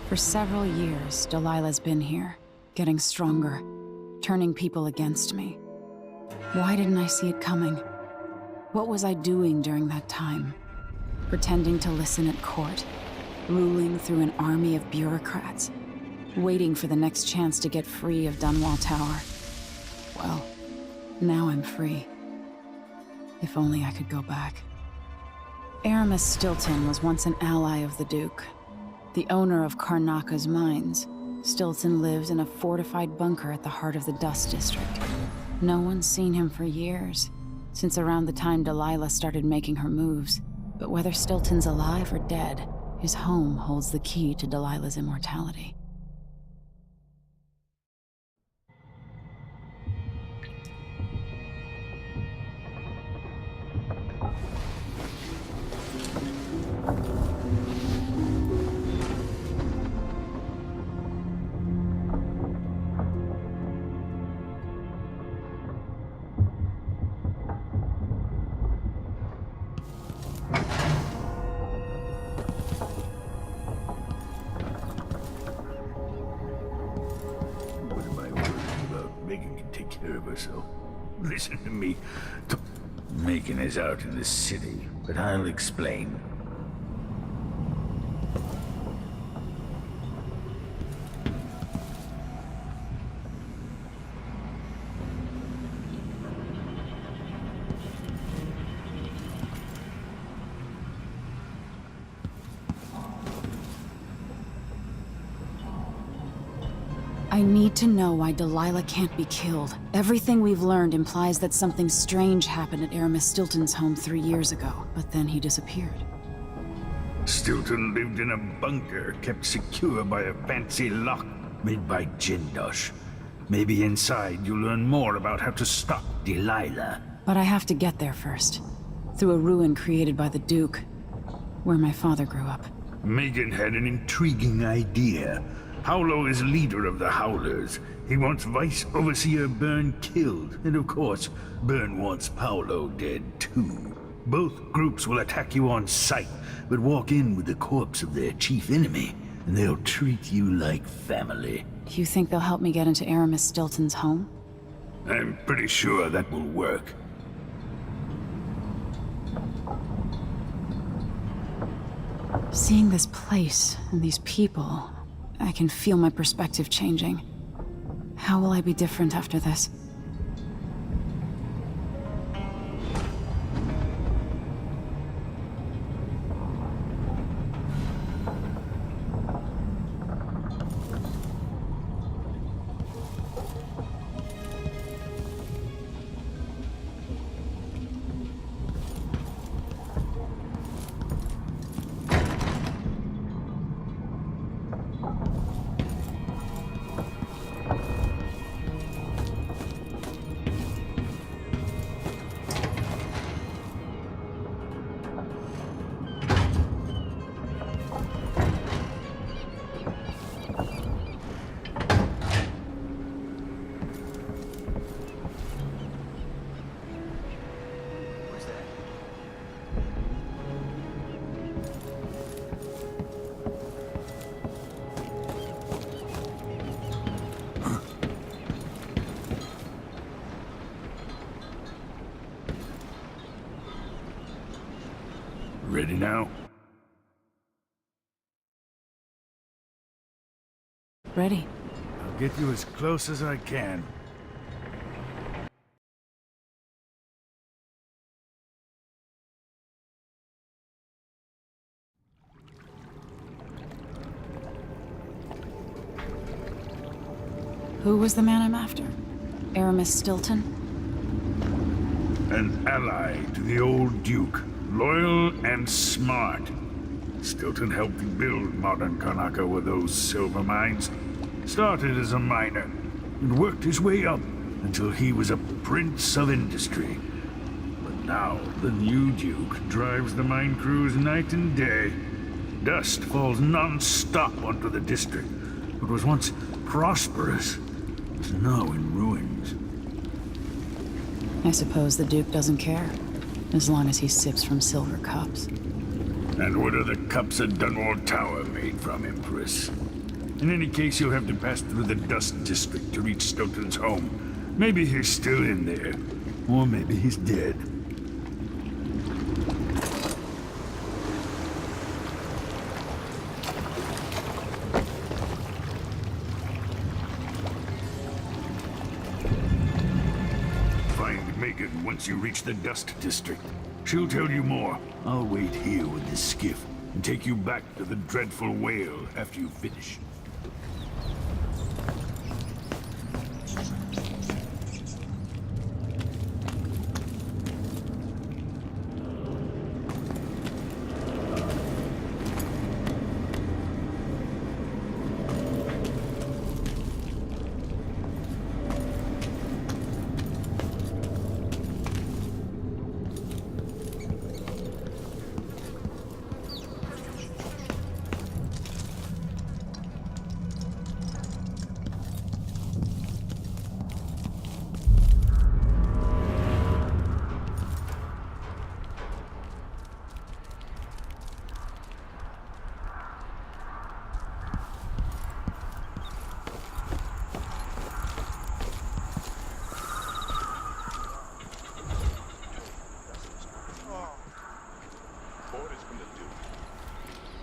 For several years, Delilah's been here, getting stronger, turning people against me. Why didn't I see it coming? What was I doing during that time? Pretending to listen at court, ruling through an army of bureaucrats, waiting for the next chance to get free of Dunwall Tower. Well, now I'm free. If only I could go back. Aramis Stilton was once an ally of the Duke. The owner of Karnaka's mines, Stilton lived in a fortified bunker at the heart of the Dust District. No one's seen him for years, since around the time Delilah started making her moves. But whether Stilton's alive or dead, his home holds the key to Delilah's immortality. So, listen to me. Macon is out in the city, but I'll explain. I need to know why Delilah can't be killed. Everything we've learned implies that something strange happened at Aramis Stilton's home 3 years ago, but then he disappeared. Stilton lived in a bunker kept secure by a fancy lock made by Jindosh. Maybe inside you'll learn more about how to stop Delilah. But I have to get there first. Through a ruin created by the Duke, where my father grew up. Megan had an intriguing idea. Paolo is leader of the Howlers. He wants Vice Overseer Byrne killed, and of course, Byrne wants Paolo dead too. Both groups will attack you on sight, but walk in with the corpse of their chief enemy, and they'll treat you like family. Do you think they'll help me get into Aramis Stilton's home? I'm pretty sure that will work. Seeing this place and these people, I can feel my perspective changing. How will I be different after this? Ready now? Ready. I'll get you as close as I can. Who was the man I'm after? Aramis Stilton? An ally to the old Duke. Loyal and smart. Stilton helped build modern Karnaka with those silver mines. Started as a miner, and worked his way up until he was a prince of industry. But now, the new Duke drives the mine crews night and day. Dust falls non-stop onto the district. What was once prosperous is now in ruins. I suppose the Duke doesn't care, as long as he sips from silver cups. And what are the cups at Dunwall Tower made from, Empress? In any case, you'll have to pass through the Dust District to reach Stoughton's home. Maybe he's still in there. Or maybe he's dead. Find Megan once you reach the Dust District. She'll tell you more. I'll wait here with the skiff and take you back to the dreadful whale after you finish.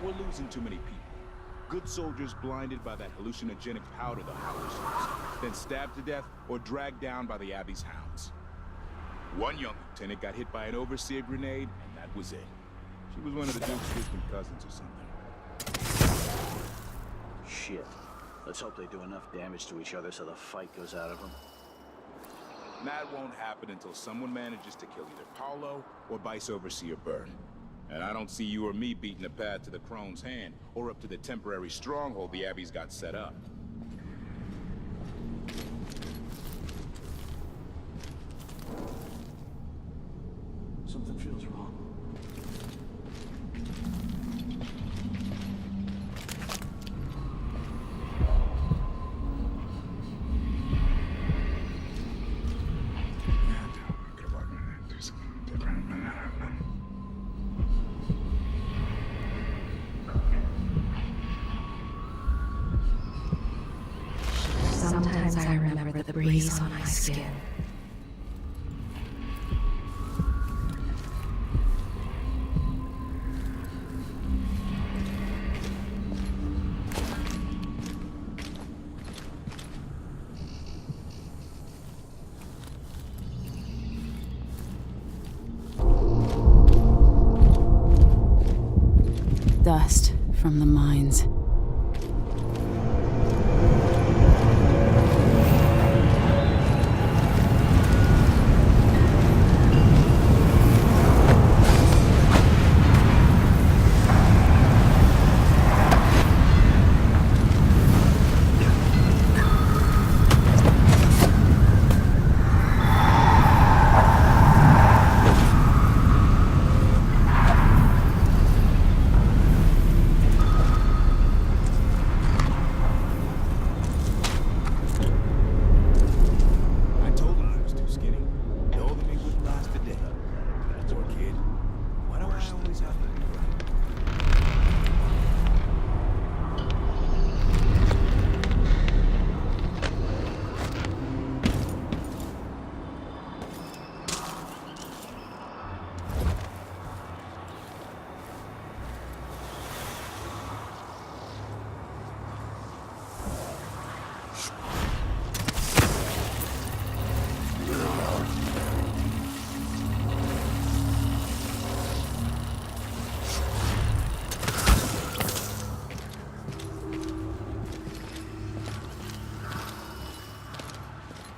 We're losing too many people. Good soldiers blinded by that hallucinogenic powder the Howlers use, then stabbed to death or dragged down by the Abbey's hounds. One young lieutenant got hit by an overseer grenade, and that was it. She was one of the Duke's distant cousins or something. Shit. Let's hope they do enough damage to each other so the fight goes out of them. That won't happen until someone manages to kill either Paolo or Vice Overseer Byrne. And I don't see you or me beating a path to the Crone's hand, or up to the temporary stronghold the Abbey's got set up. Something feels wrong. Sometimes I remember the breeze on my skin. Dust from the mines.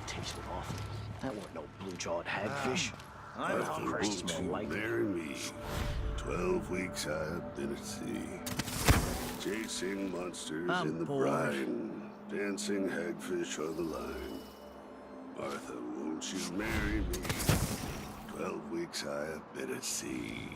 Tasted awful. That weren't no blue-jawed hagfish. I'm That first smell to like marry me. 12 weeks I've been at sea. Chasing monsters I'm in the bored. brine. Dancing hagfish on the line. Martha, won't you marry me? 12 weeks I have been at sea.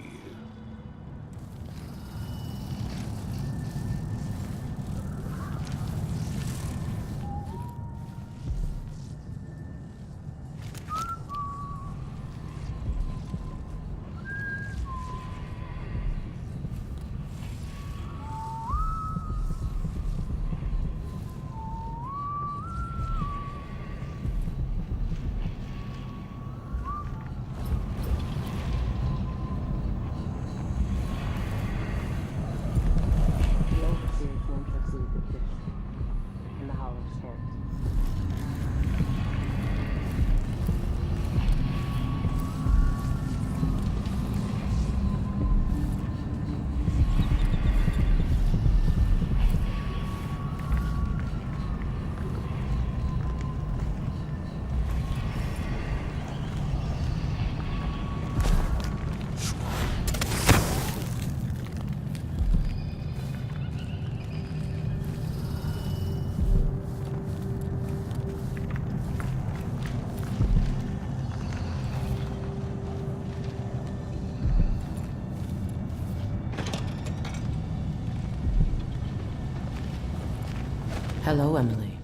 Hello, Emily.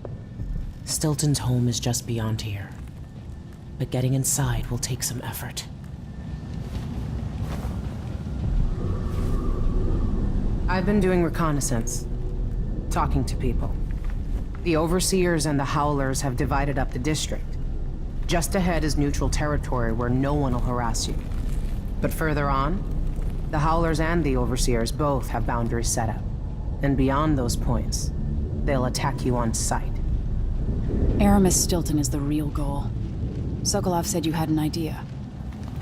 Stilton's home is just beyond here. But getting inside will take some effort. I've been doing reconnaissance. Talking to people. The Overseers and the Howlers have divided up the district. Just ahead is neutral territory where no one will harass you. But further on, the Howlers and the Overseers both have boundaries set up. And beyond those points, they'll attack you on sight. Aramis Stilton is the real goal. Sokolov said you had an idea.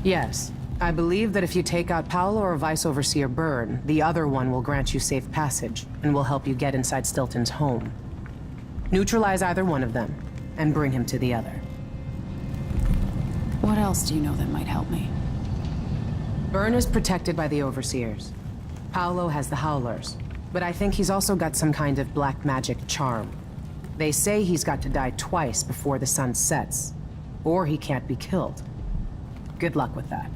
Yes. I believe that if you take out Paolo or Vice Overseer Byrne, the other one will grant you safe passage and will help you get inside Stilton's home. Neutralize either one of them, and bring him to the other. What else do you know that might help me? Byrne is protected by the Overseers. Paolo has the Howlers, but I think he's also got some kind of black magic charm. They say he's got to die twice before the sun sets, or he can't be killed. Good luck with that.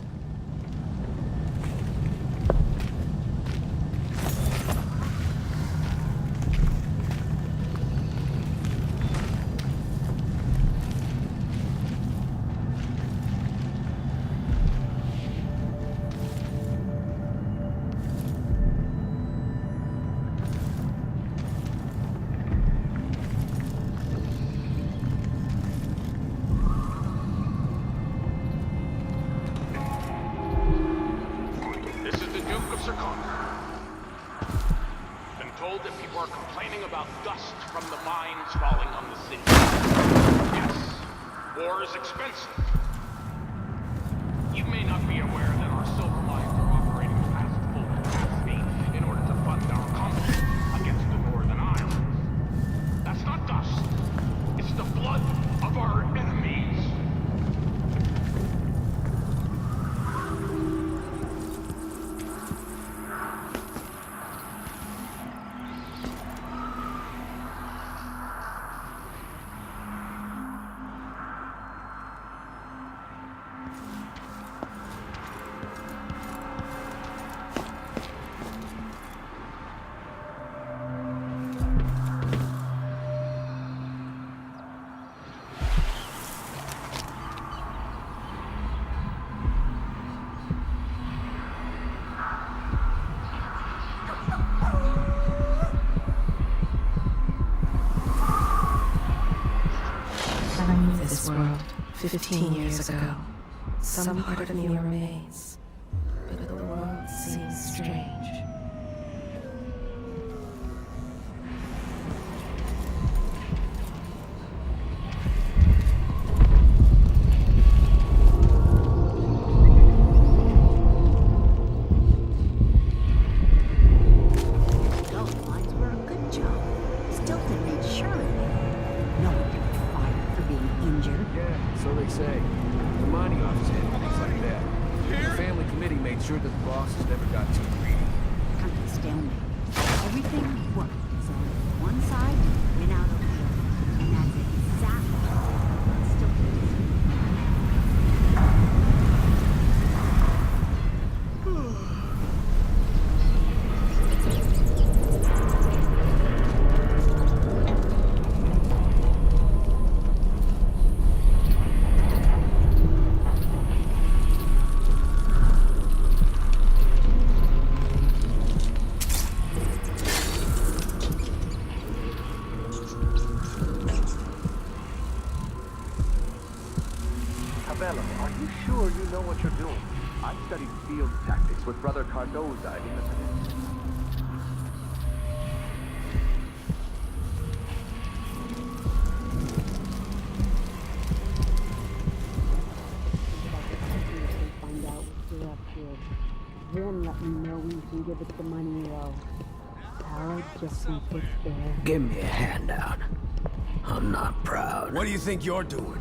This world, 15 years ago. Some part of me remains, but the world seems strange. Then let me know when you can give it the money you owe. Power just won't get there. Give me a handout. I'm not proud. What do you think you're doing?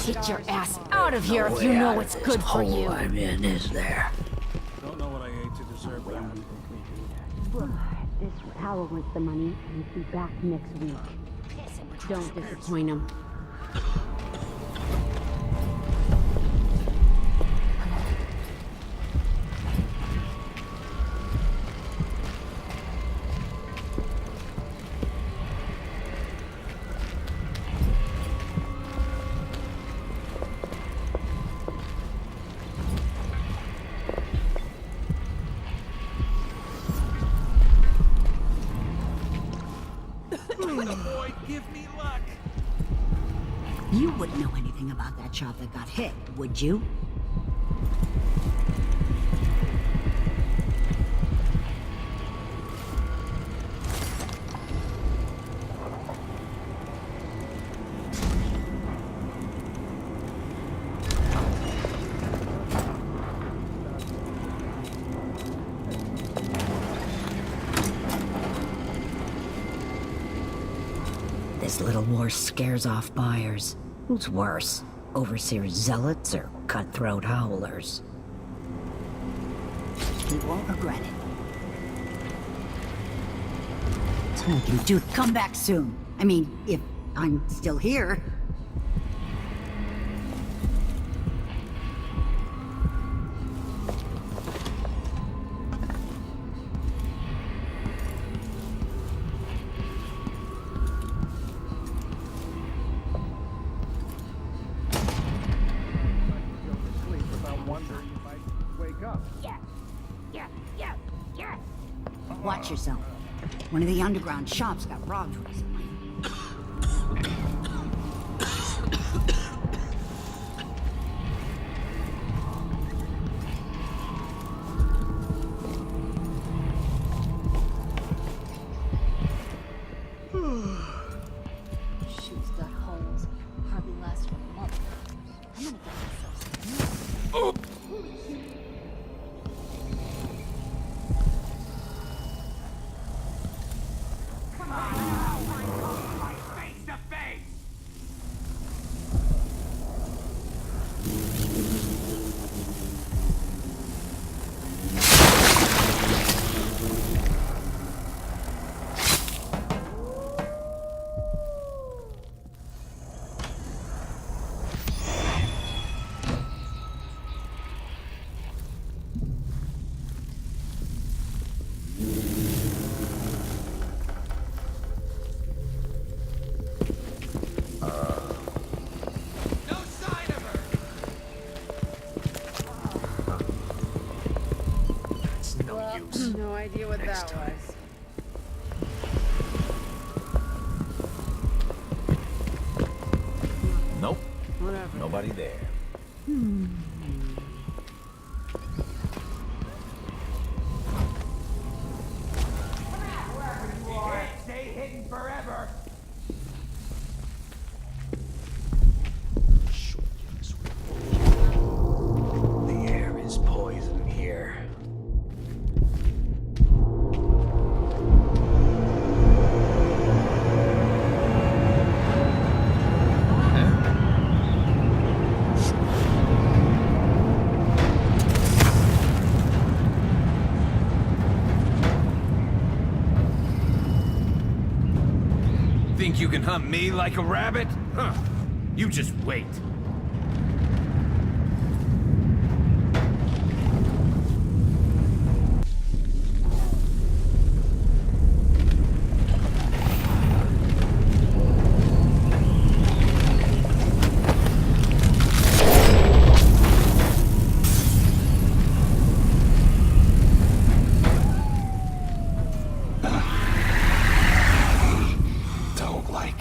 Get your ass out of here if you know what's good for you. I'm in, is there? Don't know what I ate to deserve that. Look, this Power wants the money and he'll be back next week. Don't disappoint him. Boy, give me luck. You wouldn't know anything about that shot that got hit, would you? This little war scares off buyers. Who's worse, overseer zealots or cutthroat howlers? You won't regret it. Told you, dude, come back soon. I mean, if I'm still here. Watch yourself. One of the underground shops got robbed recently. Shoes got holes. Hardly last for a month. I'm gonna get myself some new. No idea what that was. Nope. Whatever. Nobody there. Stay hidden forever. The air is poison here. Think you can hunt me like a rabbit? Huh. You just wait. Don't like.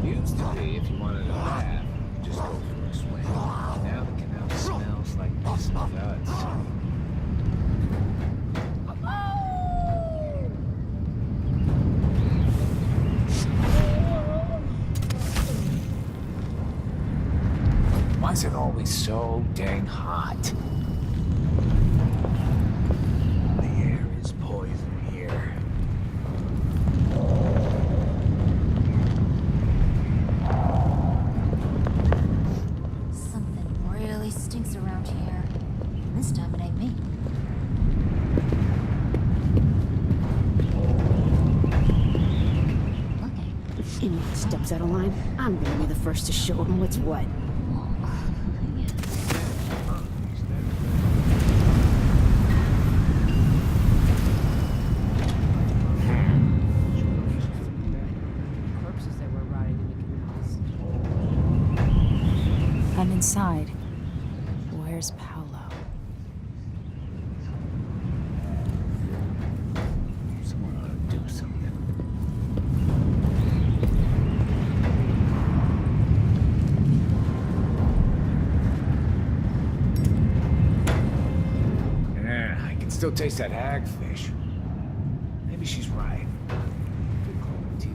Used to be, if you wanted a bath, you just go for a swim. Now the canal smells like piss and guts. Why is it always so dang hot? The air is poison thieves around here. And this time it ain't me. If anyone steps out of line, I'm gonna be the first to show him what's what. Corpses that were rotting in the canals. I'm inside. Where's Paolo? Someone ought to do something. Yeah, I can still taste that hagfish. Maybe she's right. Good call, T.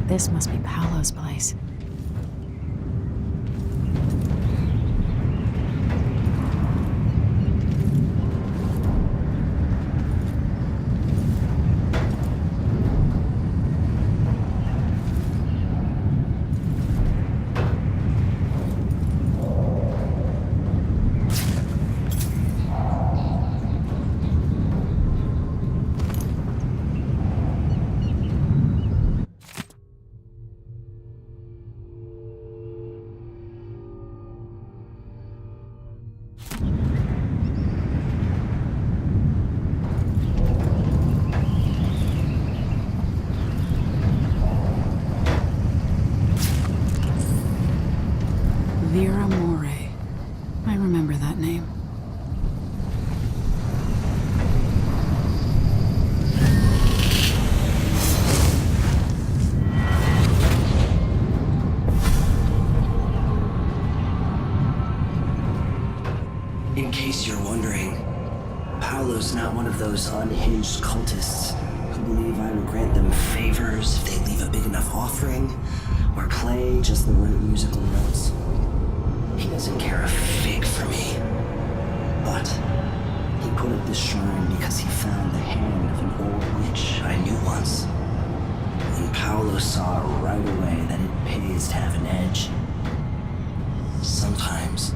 This must be Paolo's place. Vera More. I remember that name. In case you're wondering, Paolo's not one of those unhinged cultists who believe I will grant them favors if they leave a big enough offering or play just the right musical notes. He doesn't care a fig for me. But he put up this shrine because he found the hand of an old witch I knew once. And Paolo saw right away that it pays to have an edge. Sometimes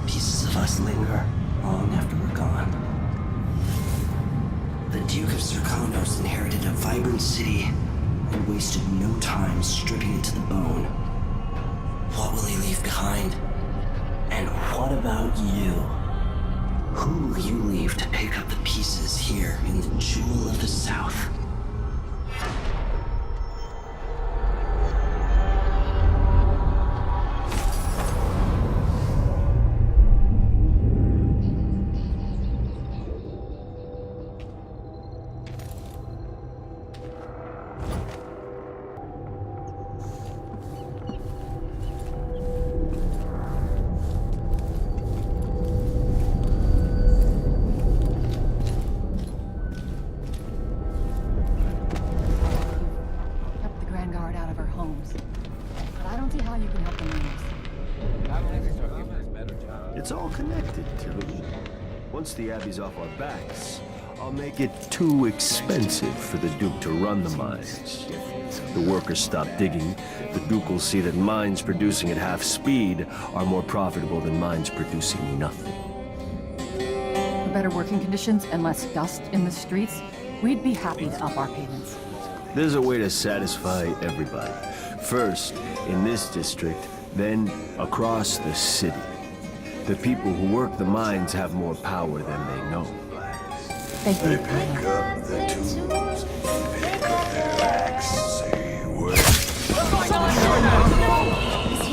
pieces of us linger long after we're gone. The Duke of Serkonos inherited a vibrant city and wasted no time stripping it to the bone. What will he leave behind? And what about you? Who will you leave to pick up the pieces here in the Jewel of the South? It's all connected, Tilly. Once the Abbey's off our backs, I'll make it too expensive for the Duke to run the mines. The workers stop digging, the Duke will see that mines producing at half speed are more profitable than mines producing nothing. For better working conditions and less dust in the streets, we'd be happy to up our payments. There's a way to satisfy everybody. First, in this district, Then, across the city, the people who work the mines have more power than they know. Thank you. They pick up the tools, pick up their axe, say word. What's going on here? He's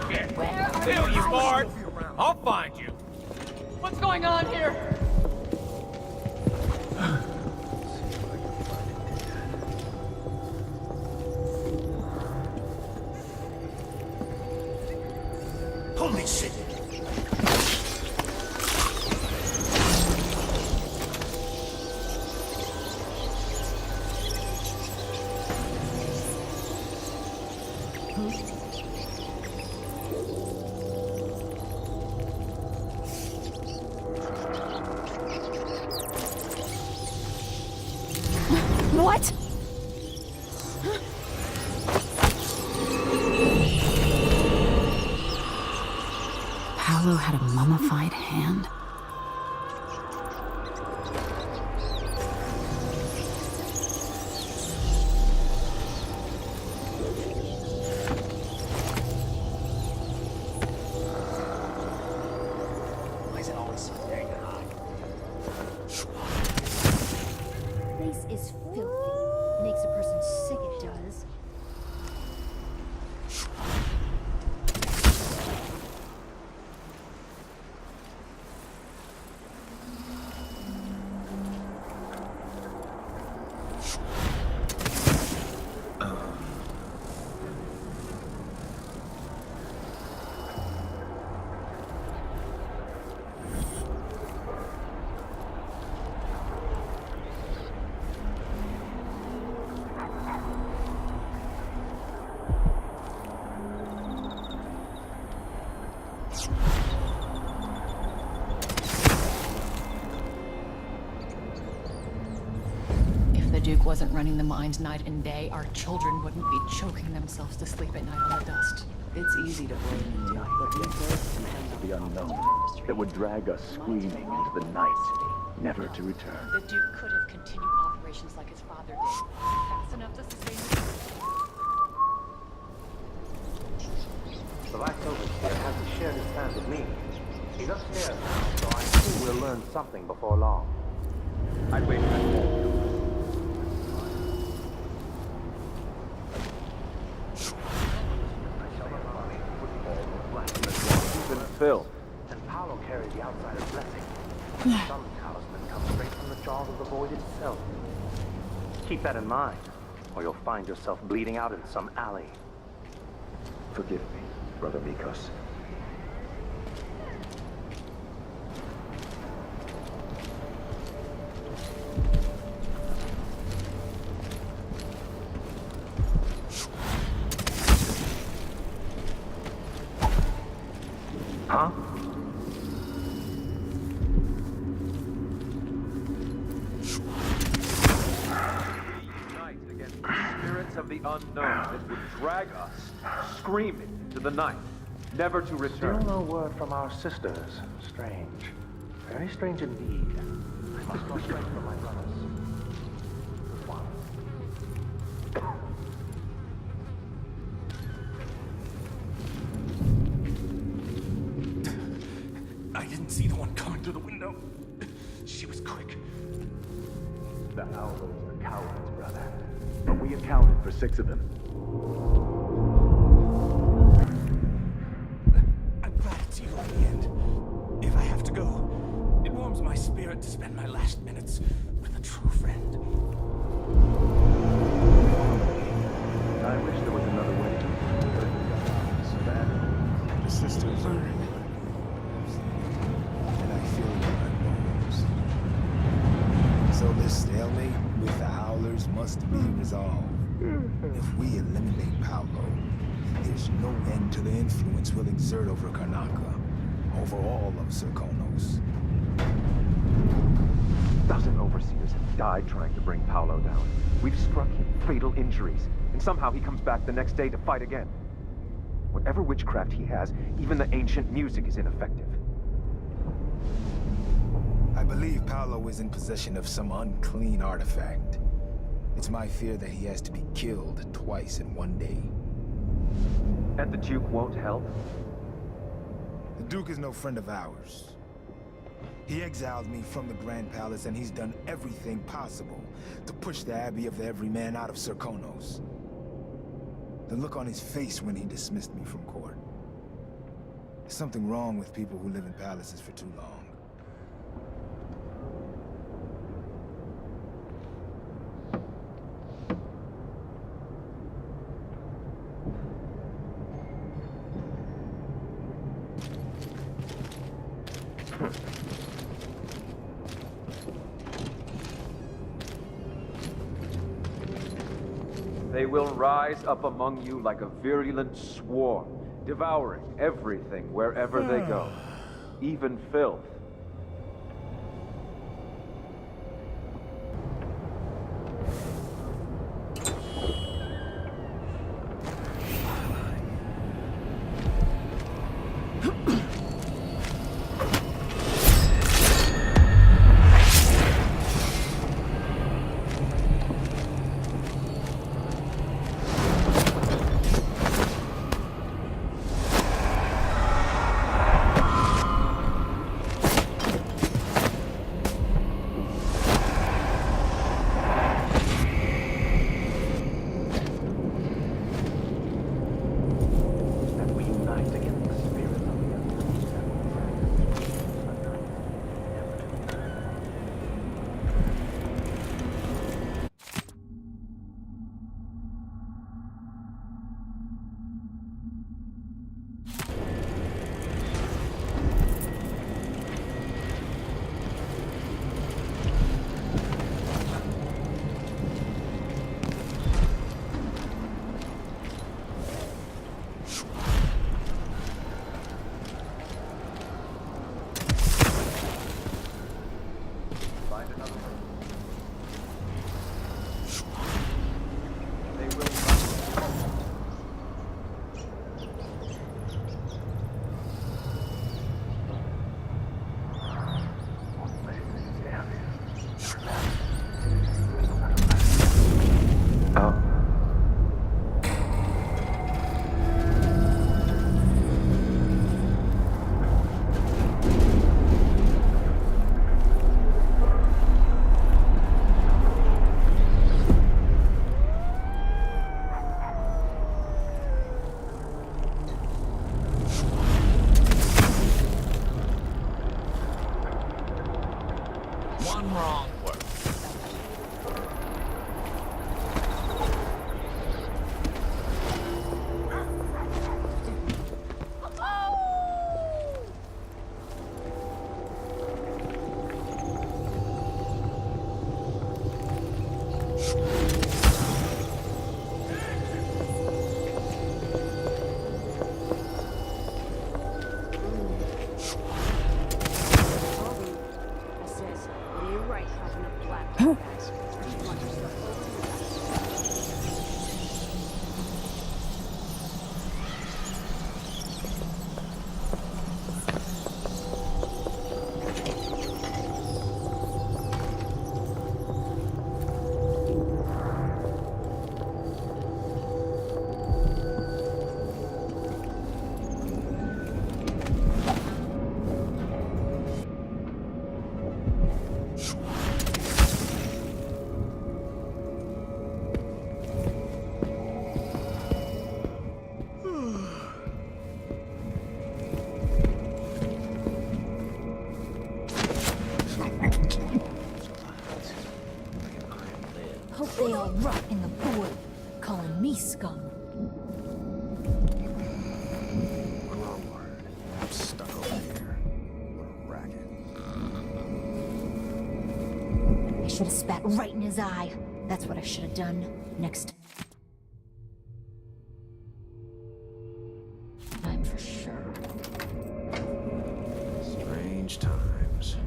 here. Where are There you, Bart! I'll find you. What's going on here? Holy shit! What? Paolo had a mummified hand. Why is it always so dang hot? Place is filthy. Makes a person sick, it does. If the Duke wasn't running the mines night and day, our children wouldn't be choking themselves to sleep at night on the dust. It's easy to blame the Duke, but we first The unknown that would drag us screaming into the night, never to return. The Duke could have continued operations like his father did, fast enough to sustain The Vice Overseer hasn't shared his plans with me. He's upstairs now, so I assume we'll learn something before long. I'd wait for that. Phil. And Paolo carried the outsider's blessing. Some talisman comes straight from the jaws of the void itself. Keep that in mind, or you'll find yourself bleeding out in some alley. Forgive me, Brother Mikos. Huh? Unite against the spirits of the unknown that would drag us screaming into the night, never to return. Still no word from our sisters. Strange. Very strange indeed. I must go straight for my brothers. I didn't see the one coming through the window. She was quick. The Howlers are cowards, brother. But we accounted for 6 of them. I'm glad it's you in the end. If I have to go, it warms my spirit to spend my last minutes with a true friend. I wish there was another way. So bad. The sisters are in. And I feel it in my bones. So this stalemate with the Howlers must be resolved. If we eliminate Paolo, there's no end to the influence we'll exert over Karnaca, over all of Serkonos. Dozen overseers have died trying to bring Paolo down. We've struck him fatal injuries, and somehow he comes back the next day to fight again. Whatever witchcraft he has, even the ancient music is ineffective. I believe Paolo is in possession of some unclean artifact. It's my fear that he has to be killed twice in one day. And the Duke won't help? The Duke is no friend of ours. He exiled me from the Grand Palace, and he's done everything possible to push the Abbey of the Everyman out of Serkonos. The look on his face when he dismissed me from court. There's something wrong with people who live in palaces for too long. They will rise up among you like a virulent swarm, devouring everything wherever they go, even filth. They all rot in the void, calling me scum. I'm stuck over here. What a racket. I should have spat right in his eye. That's what I should have done. Next time for sure. Strange times.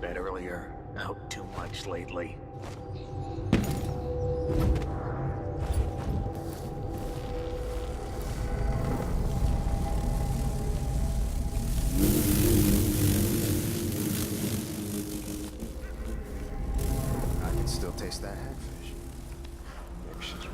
bed earlier. Out too much lately. I can still taste that hagfish. Maybe she's right.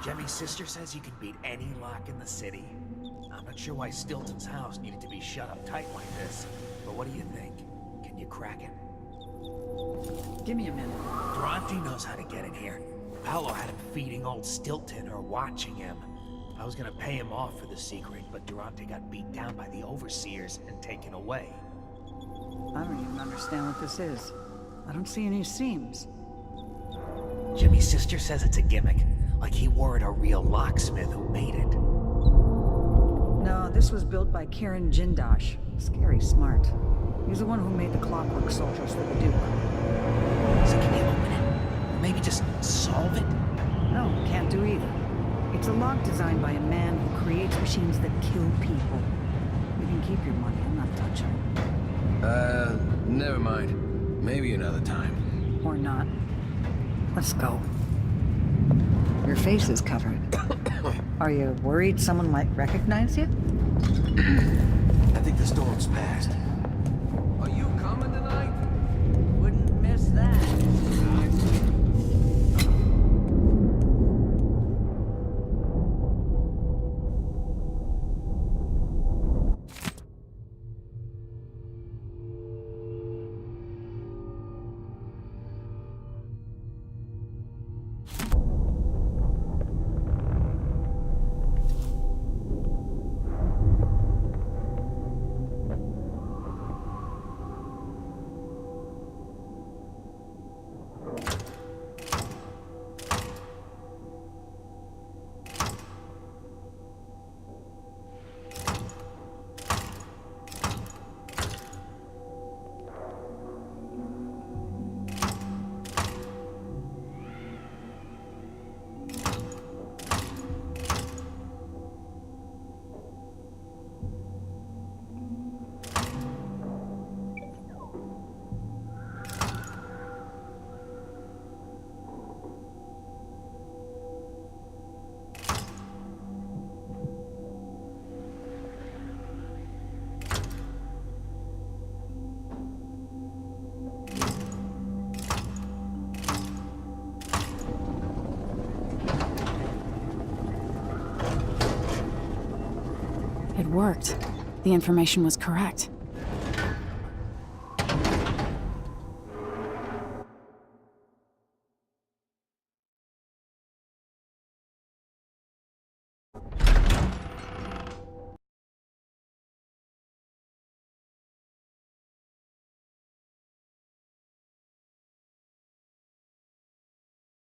Jemmy's sister says you can beat any lock in the city. I'm not sure why Stilton's house needed to be shut up tight like this, but what do you think? Can you crack it? Give me a minute. Durante knows how to get in here. Paolo had him feeding old Stilton or watching him. I was gonna pay him off for the secret, but Durante got beat down by the overseers and taken away. I don't even understand what this is. I don't see any seams. Jimmy's sister says it's a gimmick, like he wore it a real locksmith who made it. No, this was built by Kieran Jindosh. Scary smart. He's the one who made the clockwork soldiers for the Duke. So can you open it? Or maybe just solve it? No, can't do either. It's a lock designed by a man who creates machines that kill people. You can keep your money, I'm not touching it. Never mind. Maybe another time. Or not. Let's go. Your face is covered. Are you worried someone might recognize you? I think the storm's passed. Are you coming tonight? Wouldn't miss that. It worked. The information was correct.